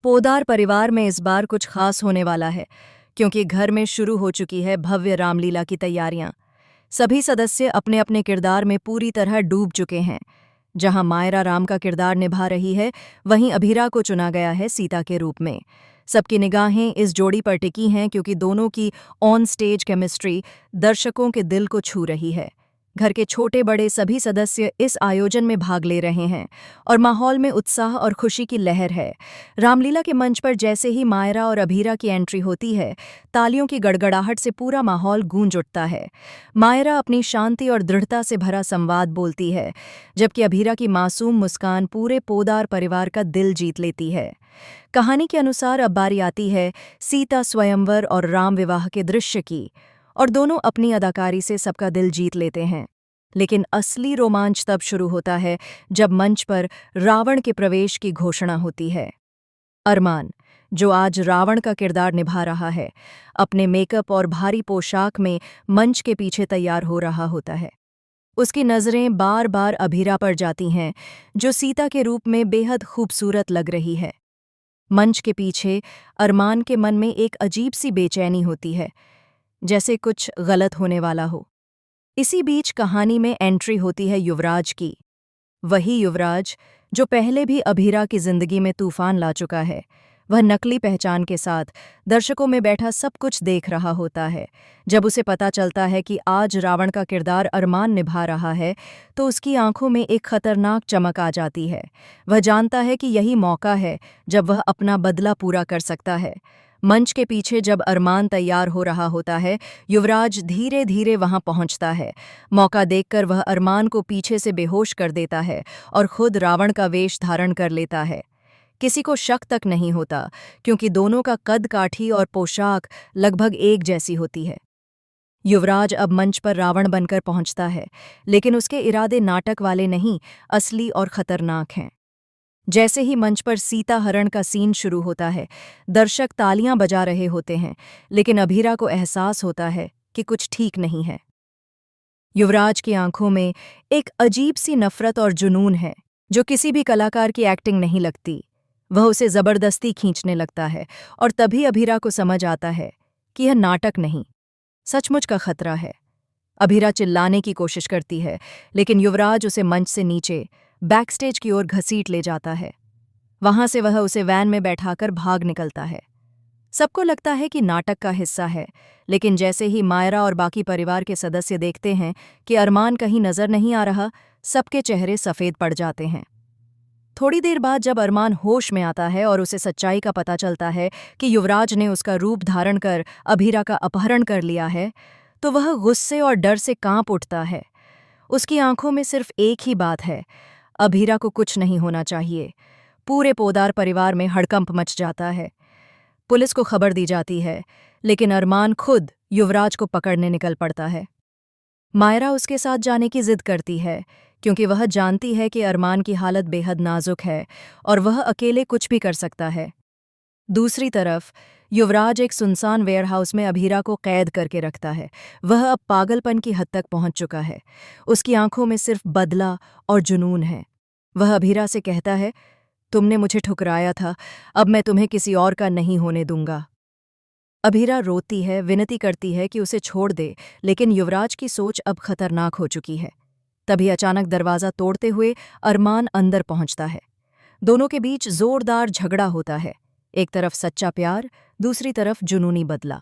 पोदार परिवार में इस बार कुछ खास होने वाला है, क्योंकि घर में शुरू हो चुकी है भव्य रामलीला की तैयारियां। सभी सदस्य अपने अपने किरदार में पूरी तरह डूब चुके हैं। जहां मायरा राम का किरदार निभा रही है, वहीं अभीरा को चुना गया है सीता के रूप में। सबकी निगाहें इस जोड़ी पर टिकी हैं, क्योंकि दोनों की ऑन स्टेज केमिस्ट्री दर्शकों के दिल को छू रही है। घर के छोटे बड़े सभी सदस्य इस आयोजन में भाग ले रहे हैं और माहौल में उत्साह और खुशी की लहर है। रामलीला के मंच पर जैसे ही मायरा और अभीरा की एंट्री होती है, तालियों की गड़गड़ाहट से पूरा माहौल गूंज उठता है। मायरा अपनी शांति और दृढ़ता से भरा संवाद बोलती है, जबकि अभीरा की मासूम मुस्कान पूरे पोदार परिवार का दिल जीत लेती है। कहानी के अनुसार अब बारी आती है सीता स्वयंवर और राम विवाह के दृश्य की, और दोनों अपनी अदाकारी से सबका दिल जीत लेते हैं। लेकिन असली रोमांच तब शुरू होता है जब मंच पर रावण के प्रवेश की घोषणा होती है। अरमान, जो आज रावण का किरदार निभा रहा है, अपने मेकअप और भारी पोशाक में मंच के पीछे तैयार हो रहा होता है। उसकी नज़रें बार बार अभीरा पर जाती हैं, जो सीता के रूप में बेहद खूबसूरत लग रही है। मंच के पीछे अरमान के मन में एक अजीब सी बेचैनी होती है, जैसे कुछ गलत होने वाला हो। इसी बीच कहानी में एंट्री होती है युवराज की। वही युवराज जो पहले भी अभीरा की जिंदगी में तूफान ला चुका है। वह नकली पहचान के साथ दर्शकों में बैठा सब कुछ देख रहा होता है। जब उसे पता चलता है कि आज रावण का किरदार अरमान निभा रहा है, तो उसकी आंखों में एक खतरनाक चमक आ जाती है। वह जानता है कि यही मौका है जब वह अपना बदला पूरा कर सकता है। मंच के पीछे जब अरमान तैयार हो रहा होता है, युवराज धीरे धीरे वहां पहुंचता है। मौका देखकर वह अरमान को पीछे से बेहोश कर देता है और खुद रावण का वेश धारण कर लेता है। किसी को शक तक नहीं होता, क्योंकि दोनों का कद काठी और पोशाक लगभग एक जैसी होती है। युवराज अब मंच पर रावण बनकर पहुंचता है, लेकिन उसके इरादे नाटक वाले नहीं, असली और खतरनाक हैं। जैसे ही मंच पर सीता हरण का सीन शुरू होता है, दर्शक तालियां बजा रहे होते हैं, लेकिन अभीरा को एहसास होता है कि कुछ ठीक नहीं है। युवराज की आंखों में एक अजीब सी नफरत और जुनून है, जो किसी भी कलाकार की एक्टिंग नहीं लगती। वह उसे जबरदस्ती खींचने लगता है, और तभी अभीरा को समझ आता है कि यह नाटक नहीं, सचमुच का खतरा है। अभीरा चिल्लाने की कोशिश करती है, लेकिन युवराज उसे मंच से नीचे बैकस्टेज की ओर घसीट ले जाता है। वहां से वह उसे वैन में बैठाकर भाग निकलता है। सबको लगता है कि नाटक का हिस्सा है, लेकिन जैसे ही मायरा और बाकी परिवार के सदस्य देखते हैं कि अरमान कहीं नजर नहीं आ रहा, सबके चेहरे सफेद पड़ जाते हैं। थोड़ी देर बाद जब अरमान होश में आता है और उसे सच्चाई का पता चलता है कि युवराज ने उसका रूप धारण कर अभीरा का अपहरण कर लिया है, तो वह गुस्से और डर से कांप उठता है। उसकी आंखों में सिर्फ एक ही बात है, अभीरा को कुछ नहीं होना चाहिए। पूरे पोदार परिवार में हड़कंप मच जाता है। पुलिस को खबर दी जाती है, लेकिन अरमान खुद युवराज को पकड़ने निकल पड़ता है। मायरा उसके साथ जाने की जिद करती है, क्योंकि वह जानती है कि अरमान की हालत बेहद नाजुक है और वह अकेले कुछ भी कर सकता है। दूसरी तरफ युवराज एक सुनसान वेयरहाउस में अभीरा को कैद करके रखता है। वह अब पागलपन की हद तक पहुंच चुका है। उसकी आंखों में सिर्फ बदला और जुनून है। वह अभीरा से कहता है, तुमने मुझे ठुकराया था, अब मैं तुम्हें किसी और का नहीं होने दूंगा। अभीरा रोती है, विनती करती है कि उसे छोड़ दे, लेकिन युवराज की सोच अब खतरनाक हो चुकी है। तभी अचानक दरवाज़ा तोड़ते हुए अरमान अंदर पहुंचता है। दोनों के बीच जोरदार झगड़ा होता है। एक तरफ सच्चा प्यार, दूसरी तरफ जुनूनी बदला।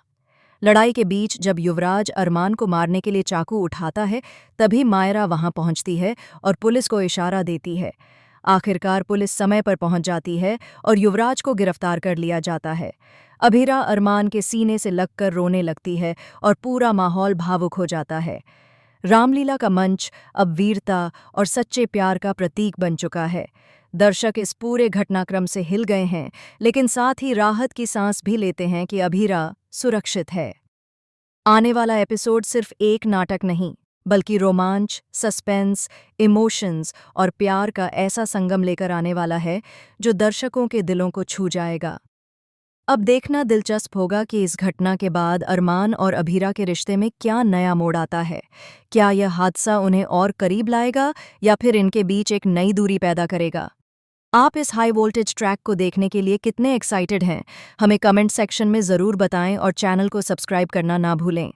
लड़ाई के बीच जब युवराज अरमान को मारने के लिए चाकू उठाता है, तभी मायरा वहां पहुंचती है और पुलिस को इशारा देती है। आखिरकार पुलिस समय पर पहुंच जाती है और युवराज को गिरफ्तार कर लिया जाता है। अभीरा अरमान के सीने से लगकर रोने लगती है और पूरा माहौल भावुक हो जाता है। रामलीला का मंच अब वीरता और सच्चे प्यार का प्रतीक बन चुका है। दर्शक इस पूरे घटनाक्रम से हिल गए हैं, लेकिन साथ ही राहत की सांस भी लेते हैं कि अभीरा सुरक्षित है। आने वाला एपिसोड सिर्फ एक नाटक नहीं, बल्कि रोमांच, सस्पेंस, इमोशंस और प्यार का ऐसा संगम लेकर आने वाला है जो दर्शकों के दिलों को छू जाएगा। अब देखना दिलचस्प होगा कि इस घटना के बाद अरमान और अभीरा के रिश्ते में क्या नया मोड़ आता है। क्या यह हादसा उन्हें और करीब लाएगा या फिर इनके बीच एक नई दूरी पैदा करेगा? आप इस हाई वोल्टेज ट्रैक को देखने के लिए कितने एक्साइटेड हैं? हमें कमेंट सेक्शन में ज़रूर बताएं और चैनल को सब्सक्राइब करना ना भूलें।